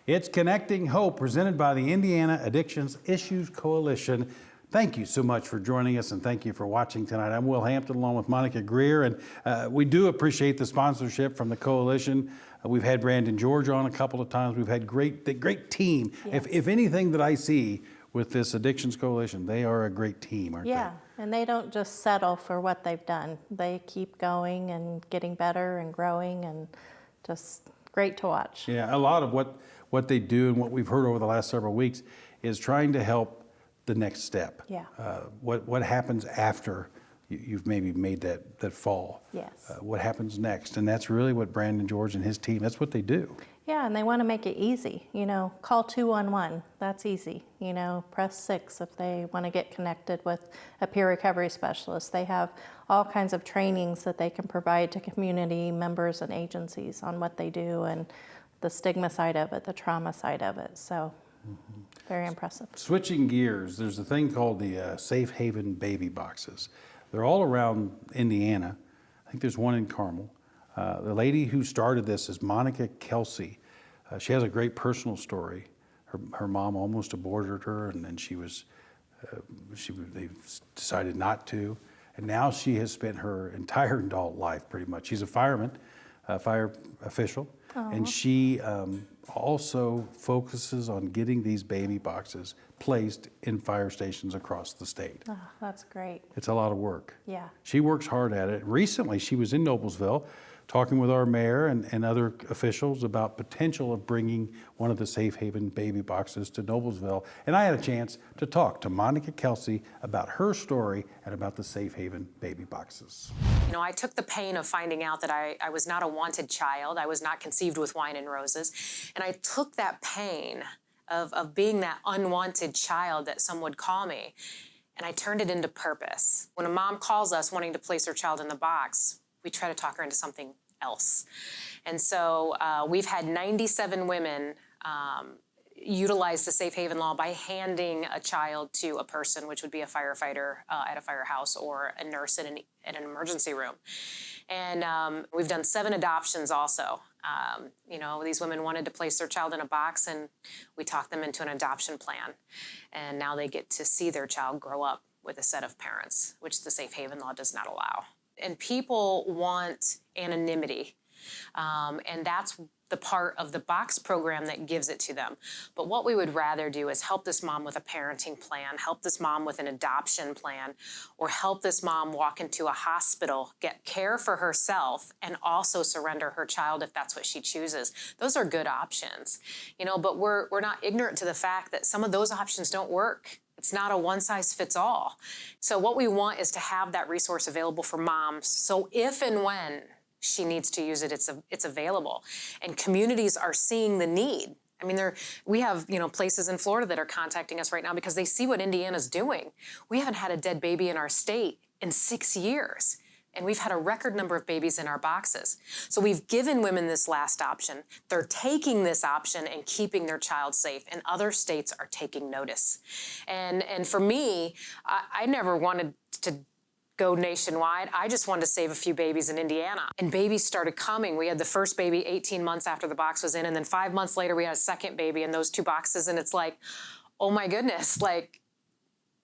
It's Connecting Hope, presented by the Indiana Addictions Issues Coalition. Thank you so much for joining us, and thank you for watching tonight. I'm Will Hampton, along with Monica Greer, and we do appreciate the sponsorship from the coalition. We've had Brandon George on a couple of times. We've had great team. Yes. If anything that I see with this Addictions Coalition, they are a great team, aren't they? Yeah, and they don't just settle for what they've done. They keep going and getting better and growing, and just great to watch. Yeah, a lot of what they do and what we've heard over the last several weeks is trying to help the next step. Yeah. What happens after you've maybe made that fall? Yes. What happens next? And that's really what Brandon George and his team, that's what they do. Yeah, and they want to make it easy. Call 211. That's easy. Press 6 if they want to get connected with a peer recovery specialist. They have all kinds of trainings that they can provide to community members and agencies on what they do and the stigma side of it, the trauma side of it. So very impressive. Switching gears, there's a thing called the Safe Haven Baby Boxes. They're all around Indiana. I think there's one in Carmel. The lady who started this is Monica Kelsey. She has a great personal story. Her mom almost aborted her, and then they decided not to. And now she has spent her entire adult life pretty much. She's a fireman, fire official, and she also focuses on getting these baby boxes placed in fire stations across the state. Oh, that's great. It's a lot of work. Yeah. She works hard at it. Recently, she was in Noblesville talking with our mayor and other officials about potential of bringing one of the Safe Haven baby boxes to Noblesville. And I had a chance to talk to Monica Kelsey about her story and about the Safe Haven baby boxes. I took the pain of finding out that I was not a wanted child. I was not conceived with wine and roses. And I took that pain of being that unwanted child that some would call me, and I turned it into purpose. When a mom calls us wanting to place her child in the box, we try to talk her into something else. And so we've had 97 women utilize the Safe Haven law by handing a child to a person, which would be a firefighter at a firehouse or a nurse in an emergency room. And we've done 7 adoptions also. These women wanted to place their child in a box, and we talked them into an adoption plan. And now they get to see their child grow up with a set of parents, which the Safe Haven law does not allow. And people want anonymity, and that's the part of the box program that gives it to them. But what we would rather do is help this mom with a parenting plan, help this mom with an adoption plan, or help this mom walk into a hospital, get care for herself, and also surrender her child if that's what she chooses. Those are good options, but we're not ignorant to the fact that some of those options don't work. It's not a one-size-fits-all. So what we want is to have that resource available for moms, so if and when she needs to use it, it's available. And communities are seeing the need. I mean, we have places in Florida that are contacting us right now because they see what Indiana's doing. We haven't had a dead baby in our state in 6 years, and we've had a record number of babies in our boxes. So we've given women this last option. They're taking this option and keeping their child safe, and other states are taking notice. And for me, I never wanted to go nationwide. I just wanted to save a few babies in Indiana. And babies started coming. We had the first baby 18 months after the box was in, and then 5 months later we had a second baby in those 2 boxes, and it's like, oh my goodness,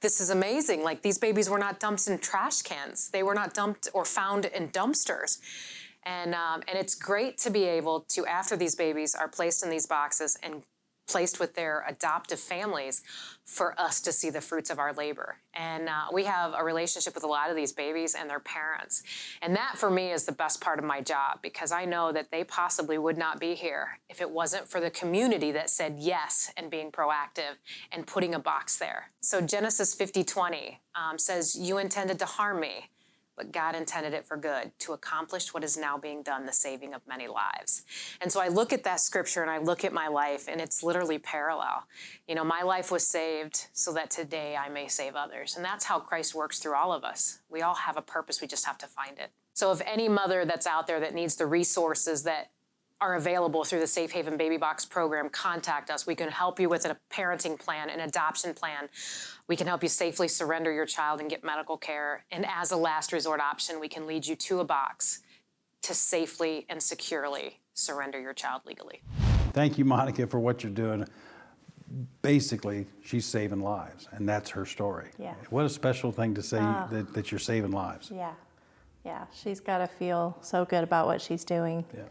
this is amazing. These babies were not dumped in trash cans. They were not dumped or found in dumpsters. And it's great to be able to, after these babies are placed in these boxes and placed with their adoptive families, for us to see the fruits of our labor. And we have a relationship with a lot of these babies and their parents. And that, for me, is the best part of my job, because I know that they possibly would not be here if it wasn't for the community that said yes and being proactive and putting a box there. So Genesis 50:20 says, "You intended to harm me, but God intended it for good, to accomplish what is now being done, the saving of many lives." And so I look at that scripture and I look at my life, and it's literally parallel. My life was saved so that today I may save others. And that's how Christ works through all of us. We all have a purpose, we just have to find it. So if any mother that's out there that needs the resources that are available through the Safe Haven Baby Box program, contact us. We can help you with a parenting plan, an adoption plan. We can help you safely surrender your child and get medical care. And as a last resort option, we can lead you to a box to safely and securely surrender your child legally. Thank you, Monica, for what you're doing. Basically, she's saving lives, and that's her story. Yeah. What a special thing to say that you're saving lives. Yeah. Yeah. She's got to feel so good about what she's doing. Yeah.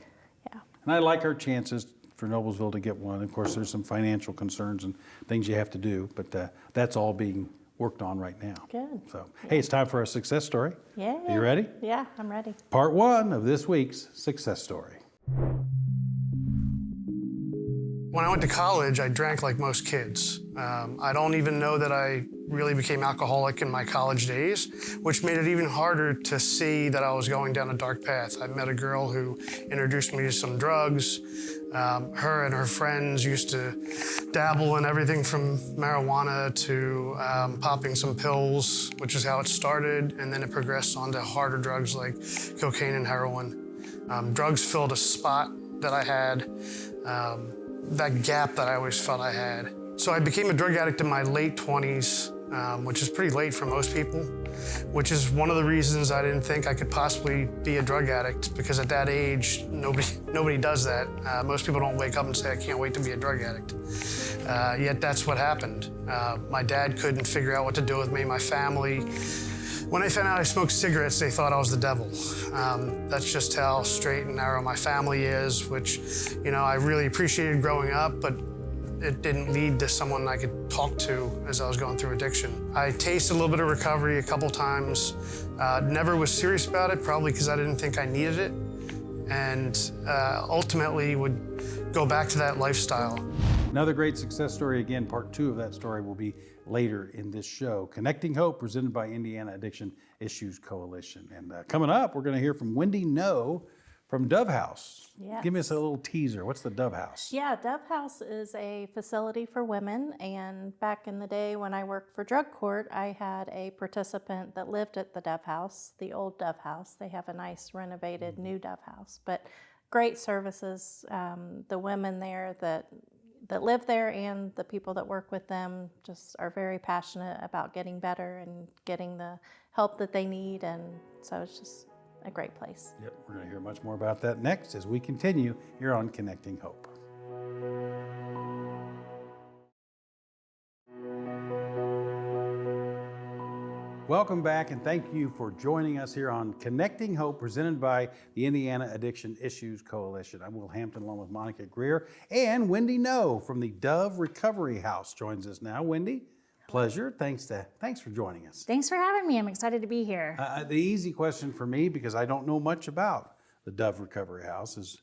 Yeah. And I like our chances for Noblesville to get one. Of course, there's some financial concerns and things you have to do, but that's all being worked on right now. Good. So, hey, it's time for a success story. Yeah. Are you ready? Yeah, I'm ready. Part 1 of this week's success story. When I went to college, I drank like most kids. I don't even know that I really became alcoholic in my college days, which made it even harder to see that I was going down a dark path. I met a girl who introduced me to some drugs. Her and her friends used to dabble in everything from marijuana to popping some pills, which is how it started, and then it progressed on to harder drugs like cocaine and heroin. Drugs filled a spot that I had. That gap that I always felt I had. So I became a drug addict in my late 20s, which is pretty late for most people, which is one of the reasons I didn't think I could possibly be a drug addict, because at that age, nobody does that. Most people don't wake up and say, I can't wait to be a drug addict. Yet that's what happened. My dad couldn't figure out what to do with me, my family. When they found out I smoked cigarettes, they thought I was the devil. That's just how straight and narrow my family is, which, I really appreciated growing up, but it didn't lead to someone I could talk to as I was going through addiction. I tasted a little bit of recovery a couple times. Never was serious about it, probably because I didn't think I needed it, and ultimately would go back to that lifestyle. Another great success story. Again, part 2 of that story will be later in this show. Connecting Hope, presented by Indiana Addiction Issues Coalition. And coming up, we're going to hear from Wendy No from Dove House. Yes. Give us a little teaser. What's the Dove House? Yeah, Dove House is a facility for women. And back in the day when I worked for drug court, I had a participant that lived at the Dove House, the old Dove House. They have a nice renovated new Dove House, but great services. The women there that live there and the people that work with them just are very passionate about getting better and getting the help that they need. And so it's just a great place. Yep, we're going to hear much more about that next as we continue here on Connecting Hope. Welcome back, and thank you for joining us here on Connecting Hope, presented by the Indiana Addiction Issues Coalition. I'm Will Hampton, along with Monica Greer, and Wendy No from the Dove Recovery House joins us now. Wendy, pleasure. Thanks for joining us. Thanks for having me. I'm excited to be here. The easy question for me, because I don't know much about the Dove Recovery House, is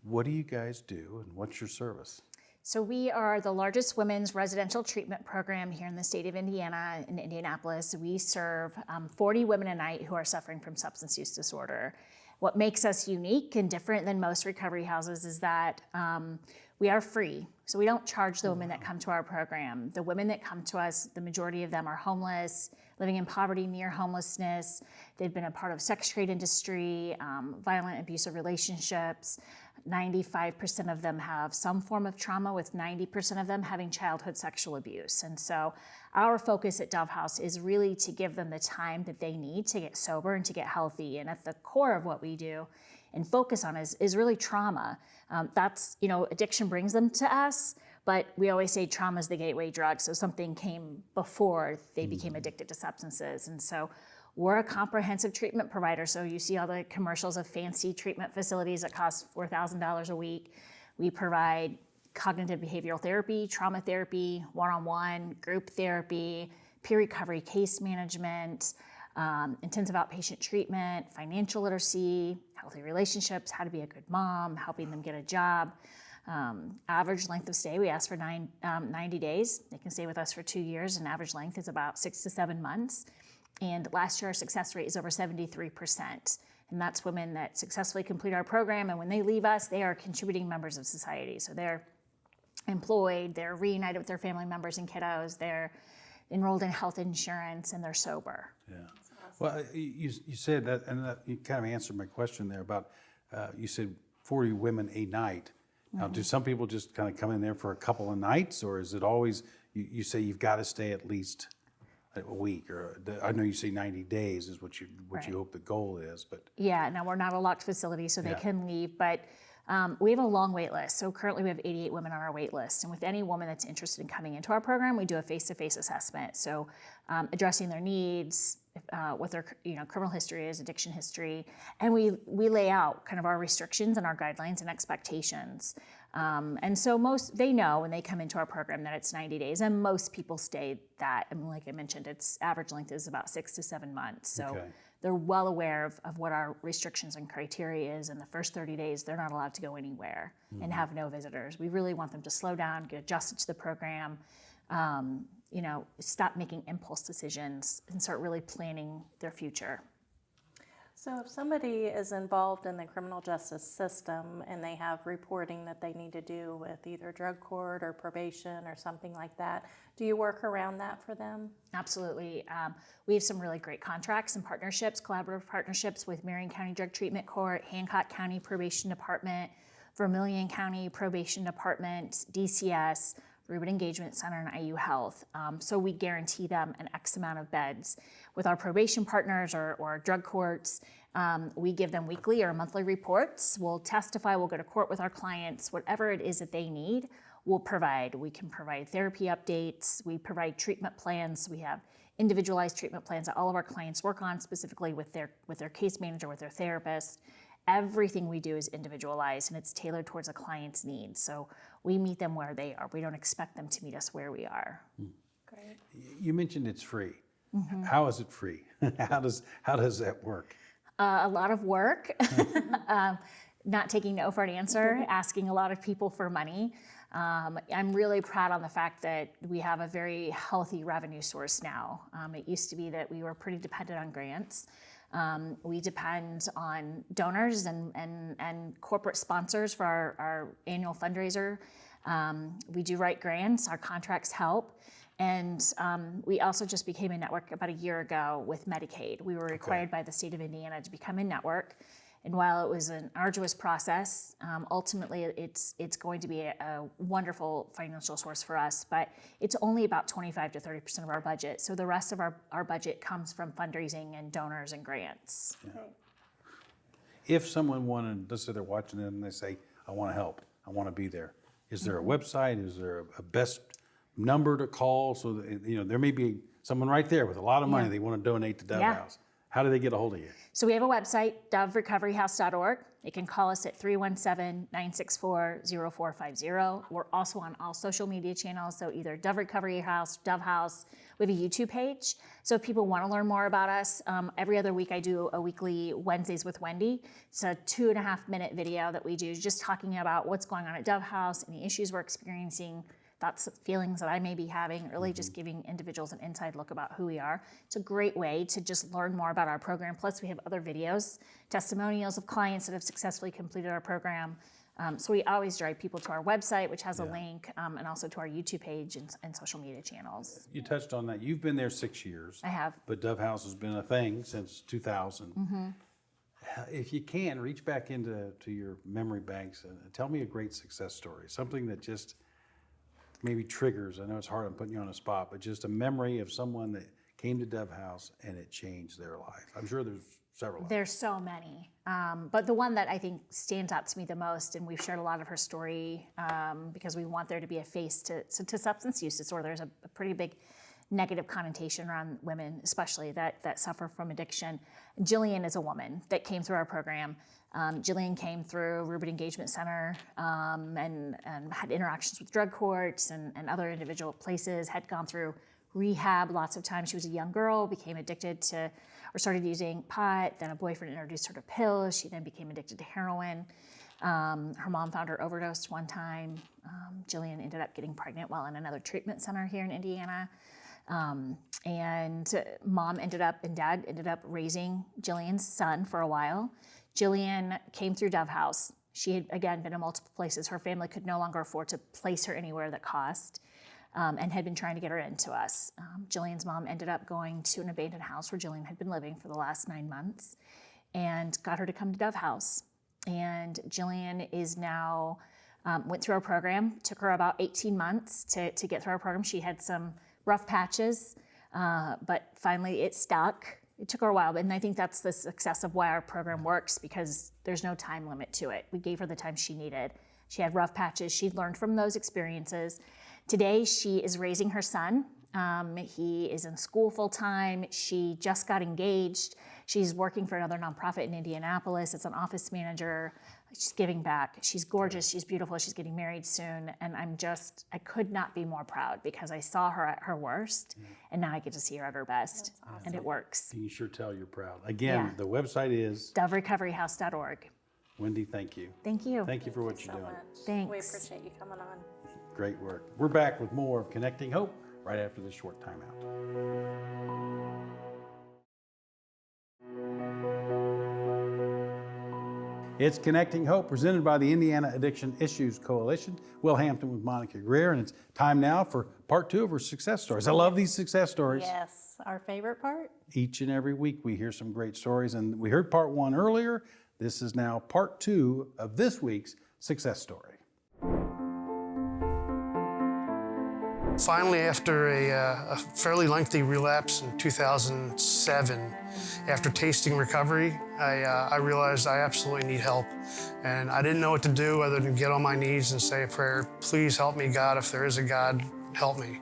what do you guys do and what's your service? So we are the largest women's residential treatment program here in the state of Indiana, in Indianapolis. We serve 40 women a night who are suffering from substance use disorder. What makes us unique and different than most recovery houses is that we are free. So we don't charge the women that come to our program. The women that come to us, the majority of them are homeless, living in poverty, near homelessness. They've been a part of sex trade industry, violent, abusive relationships. 95% of them have some form of trauma, with 90% of them having childhood sexual abuse. And so our focus at Dove House is really to give them the time that they need to get sober and to get healthy. And at the core of what we do and focus on is really trauma. That's, addiction brings them to us, but we always say trauma is the gateway drug. So something came before they became addicted to substances. And so we're a comprehensive treatment provider. So you see all the commercials of fancy treatment facilities that cost $4,000 a week. We provide cognitive behavioral therapy, trauma therapy, one-on-one, group therapy, peer recovery case management, intensive outpatient treatment, financial literacy, healthy relationships, how to be a good mom, helping them get a job. Average length of stay, we ask for 90 days. They can stay with us for 2 years, and average length is about 6 to 7 months. And last year, our success rate is over 73%. And that's women that successfully complete our program. And when they leave us, they are contributing members of society. So they're employed, they're reunited with their family members and kiddos, they're enrolled in health insurance, and they're sober. Yeah. Well, you said that, and that you kind of answered my question there about, you said 40 women a night. Now, do some people just kind of come in there for a couple of nights, or is it always, you say you've got to stay at least a week, or I know you say 90 days is what you Right. hope the goal is, but Yeah, now we're not a locked facility, so they Yeah. can leave, but We have a long wait list. So currently we have 88 women on our wait list. And with any woman that's interested in coming into our program, we do a face-to-face assessment. So addressing their needs, what their criminal history is, addiction history. And we lay out kind of our restrictions and our guidelines and expectations. And so they know when they come into our program that it's 90 days, and most people stay that. And like I mentioned, its average length is about 6 to 7 months. So Okay. they're well aware of what our restrictions and criteria is. In the first 30 days, they're not allowed to go anywhere and have no visitors. We really want them to slow down, get adjusted to the program, stop making impulse decisions and start really planning their future. So if somebody is involved in the criminal justice system and they have reporting that they need to do with either drug court or probation or something like that, do you work around that for them? Absolutely. We have some really great contracts and partnerships, collaborative partnerships with Marion County Drug Treatment Court, Hancock County Probation Department, Vermilion County Probation Department, DCS, Reuben Engagement Center, and IU Health. So we guarantee them an X amount of beds. With our probation partners or drug courts, we give them weekly or monthly reports. We'll testify, we'll go to court with our clients, whatever it is that they need, we'll provide. We can provide therapy updates, we provide treatment plans. We have individualized treatment plans that all of our clients work on specifically with their case manager, with their therapist. Everything we do is individualized and it's tailored towards a client's needs. So we meet them where they are. We don't expect them to meet us where we are. Great. You mentioned it's free. Mm-hmm. How is it free? How does that work? A lot of work, not taking no for an answer, asking a lot of people for money. I'm really proud on the fact that we have a very healthy revenue source now. It used to be that we were pretty dependent on grants. We depend on donors and corporate sponsors for our annual fundraiser. We do write grants, our contracts help. And we also just became a network about a year ago with Medicaid. We were required by the state of Indiana to become a network. And while it was an arduous process, ultimately it's going to be a wonderful financial source for us, but it's only about 25 to 30% of our budget. So the rest of our budget comes from fundraising and donors and grants. Great. If someone wanted, let's say they're watching it and they say, I want to help, I want to be there. Is there a website? Is there a best number to call? So that, there may be someone right there with a lot of money they want to donate to Dove Yeah. House. How do they get a hold of you? So we have a website, doverecoveryhouse.org. They can call us at 317-964-0450. We're also on all social media channels, so either Dove Recovery House, Dove House. We have a YouTube page. So if people want to learn more about us, every other week I do a weekly Wednesdays with Wendy. It's a 2.5-minute video that we do just talking about what's going on at Dove House, any issues we're experiencing, thoughts, feelings that I may be having, really just giving individuals an inside look about who we are. It's a great way to just learn more about our program. Plus we have other videos, testimonials of clients that have successfully completed our program. So we always drive people to our website, which has a link, and also to our YouTube page and social media channels. You touched on that. You've been there 6 years. I have. But Dove House has been a thing since 2000. If you can, reach back into your memory banks and tell me a great success story, something that just maybe triggers, I know it's hard, I'm putting you on the spot, but just a memory of someone that came to Dove House and it changed their life. I'm sure there's several. There's so many, but the one that I think stands out to me the most, and we've shared a lot of her story because we want there to be a face to substance use disorder. There's a pretty big negative connotation around women, especially that suffer from addiction. Jillian is a woman that came through our program. Jillian came through Reuben Engagement Center and had interactions with drug courts and other individual places, had gone through rehab lots of times. She was a young girl, became addicted to, or started using pot, then a boyfriend introduced her to pills. She then became addicted to heroin. Her mom found her overdosed one time. Jillian ended up getting pregnant while in another treatment center here in Indiana. And mom and dad ended up raising Jillian's son for a while. Jillian came through Dove House. She had, again, been in multiple places. Her family could no longer afford to place her anywhere that cost, and had been trying to get her into us. Jillian's mom ended up going to an abandoned house where Jillian had been living for the last 9 months and got her to come to Dove House. And Jillian is now, went through our program, took her about 18 months to get through our program. She had some rough patches, but finally it stuck. It took her a while, and I think that's the success of why our program works, because there's no time limit to it. We gave her the time she needed. She had rough patches. She learned from those experiences. Today, she is raising her son. He is in school full time. She just got engaged. She's working for another nonprofit in Indianapolis. It's an office manager. She's giving back. She's gorgeous. She's beautiful. She's getting married soon. And I could not be more proud, because I saw her at her worst, and now I get to see her at her best. And it works. You can sure tell you're proud. Again, Yeah. the website is, DoveRecoveryHouse.org. Wendy, thank you. Thank you. Thank you for what you're So doing. much. Thanks. We appreciate you coming on. Great work. We're back with more of Connecting Hope right after this short timeout. It's Connecting Hope, presented by the Indiana Addiction Issues Coalition. Will Hampton with Monica Greer, and it's time now for part 2 of her success stories. I love these success stories. Yes, our favorite part. Each and every week we hear some great stories, and we heard part 1 earlier. This is now part 2 of this week's success story. Finally, after a fairly lengthy relapse in 2007, after tasting recovery, I realized I absolutely need help. And I didn't know what to do other than get on my knees and say a prayer, please help me, God. If there is a God, help me.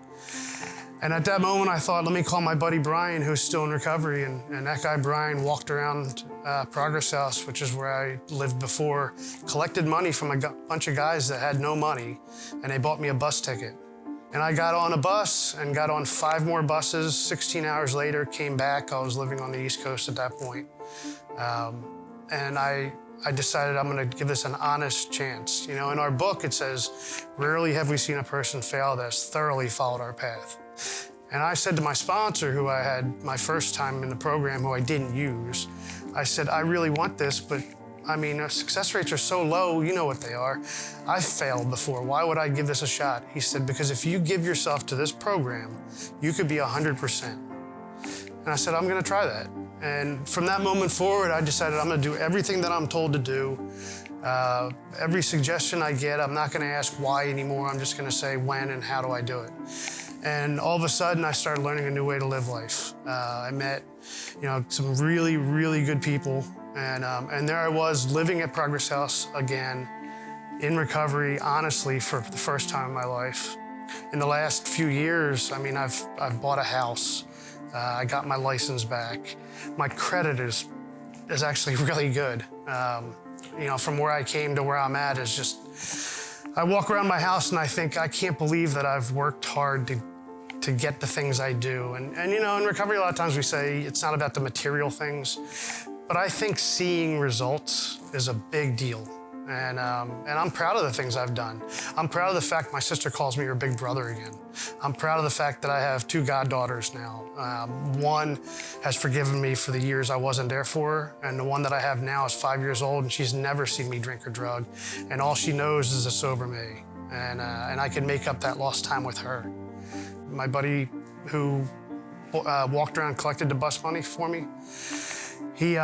And at that moment, I thought, let me call my buddy Brian, who's still in recovery. And that guy, Brian, walked around Progress House, which is where I lived before, collected money from a bunch of guys that had no money, and they bought me a bus ticket. And I got on a bus and got on 5 more buses. 16 hours later, came back. I was living on the East Coast at that point. And I decided I'm going to give this an honest chance. You know, in our book, it says, rarely have we seen a person fail that has thoroughly followed our path. And I said to my sponsor, who I had my first time in the program, who I didn't use, I said, I really want this, but I mean, our success rates are so low, you know what they are. I've failed before. Why would I give this a shot? He said, because if you give yourself to this program, you could be 100%. And I said, I'm gonna try that. And from that moment forward, I decided I'm gonna do everything that I'm told to do. Every suggestion I get, I'm not gonna ask why anymore. I'm just gonna say when and how do I do it. And all of a sudden, I started learning a new way to live life. I met, some really, really good people. And there I was living at Progress House again, in recovery, honestly, for the first time in my life. In the last few years, I mean, I've bought a house. I got my license back. My credit is actually really good. From where I came to where I'm at is just, I walk around my house and I think, I can't believe that I've worked hard to get the things I do. And in recovery, a lot of times we say it's not about the material things, but I think seeing results is a big deal. And I'm proud of the things I've done. I'm proud of the fact my sister calls me her big brother again. I'm proud of the fact that I have 2 goddaughters now. One has forgiven me for the years I wasn't there for her, and the one that I have now is 5 years old, and she's never seen me drink or drug, and all she knows is a sober me. And I can make up that lost time with her. My buddy who walked around and collected the bus money for me, he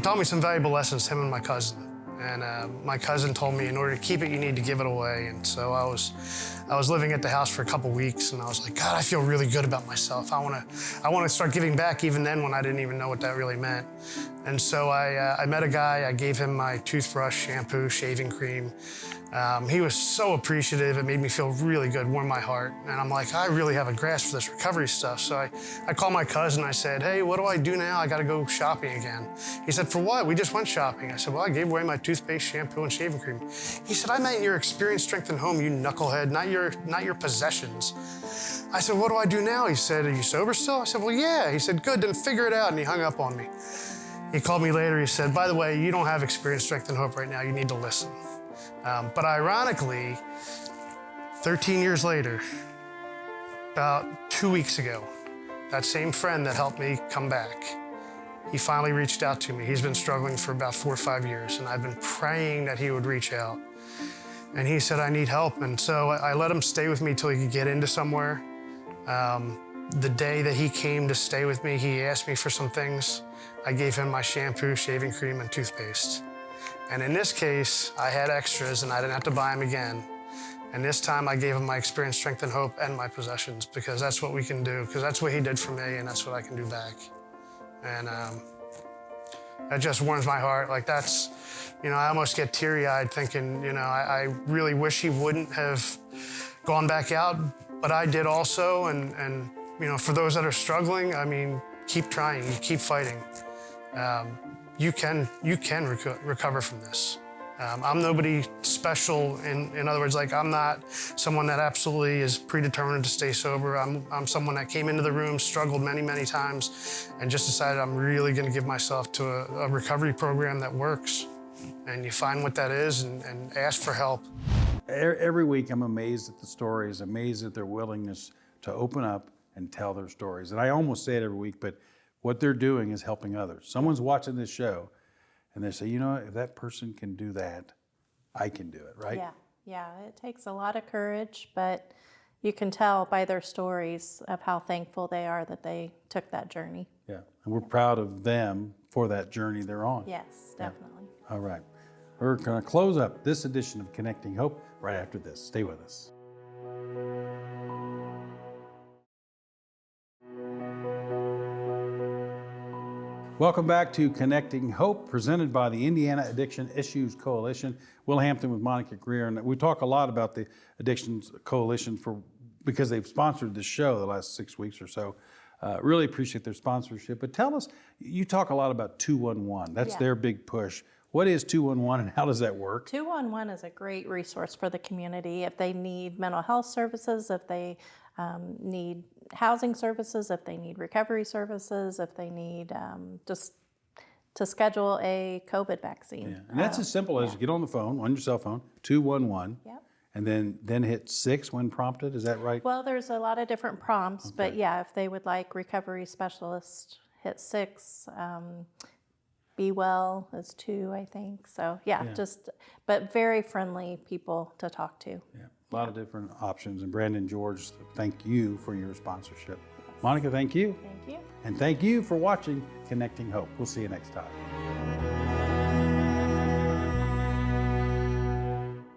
taught me some valuable lessons, him and my cousin. And my cousin told me in order to keep it, you need to give it away. And so I was living at the house for a couple weeks, and I was like, God, I feel really good about myself. I want to start giving back, even then when I didn't even know what that really meant. And so I met a guy. I gave him my toothbrush, shampoo, shaving cream. He was so appreciative. It made me feel really good, warmed my heart. And I'm like, I really have a grasp for this recovery stuff. So I called my cousin. I said, hey, what do I do now? I got to go shopping again. He said, for what? We just went shopping. I said, well, I gave away my toothpaste, shampoo, and shaving cream. He said, I meant your experience, strength, and home, you knucklehead, not your possessions. I said, what do I do now? He said, are you sober still? I said, well, yeah. He said, good, then figure it out. And he hung up on me. He called me later. He said, by the way, you don't have experience, strength, and hope right now. You need to listen. But ironically, 13 years later, about 2 weeks ago, that same friend that helped me come back, he finally reached out to me. He's been struggling for about 4 or 5 years, and I've been praying that he would reach out. And he said, I need help. And so I let him stay with me till he could get into somewhere. The day that he came to stay with me, he asked me for some things. I gave him my shampoo, shaving cream, and toothpaste. And in this case, I had extras and I didn't have to buy them again. And this time I gave him my experience, strength, and hope, and my possessions, because that's what we can do, because that's what he did for me, and that's what I can do back. And that just warms my heart. Like that's, I almost get teary-eyed thinking, I really wish he wouldn't have gone back out, but I did also. And for those that are struggling, I mean, keep trying, keep fighting. You can recover from this. I'm nobody special. In other words, like I'm not someone that absolutely is predetermined to stay sober. I'm someone that came into the room, struggled many, many times, and just decided I'm really going to give myself to a recovery program that works. And you find what that is and ask for help. Every week I'm amazed at the stories, amazed at their willingness to open up and tell their stories. And I almost say it every week, but what they're doing is helping others. Someone's watching this show and they say, if that person can do that, I can do it, right? Yeah, it takes a lot of courage, but you can tell by their stories of how thankful they are that they took that journey. Yeah, and we're proud of them for that journey they're on. Yes, definitely. All right, we're going to close up this edition of Connecting Hope right after this. Stay with us. Welcome back to Connecting Hope, presented by the Indiana Addiction Issues Coalition. Will Hampton with Monica Greer, and we talk a lot about the Addictions Coalition because they've sponsored this show the last 6 weeks or so. Really appreciate their sponsorship. But tell us, you talk a lot about 211. That's their big push. What is 211 and how does that work? 211 is a great resource for the community if they need mental health services, if they need housing services, if they need recovery services, if they need just to schedule a COVID vaccine. Yeah. And that's as simple as get on the phone, on your cell phone, 211, Yep. and then hit 6 when prompted. Is that right? Well, there's a lot of different prompts, but yeah, if they would like recovery specialist, hit 6. Be Well is 2, I think. So yeah, but very friendly people to talk to. Yeah, a lot of different options. And Brandon George, thank you for your sponsorship. Monica, thank you. Thank you. And thank you for watching Connecting Hope. We'll see you next time.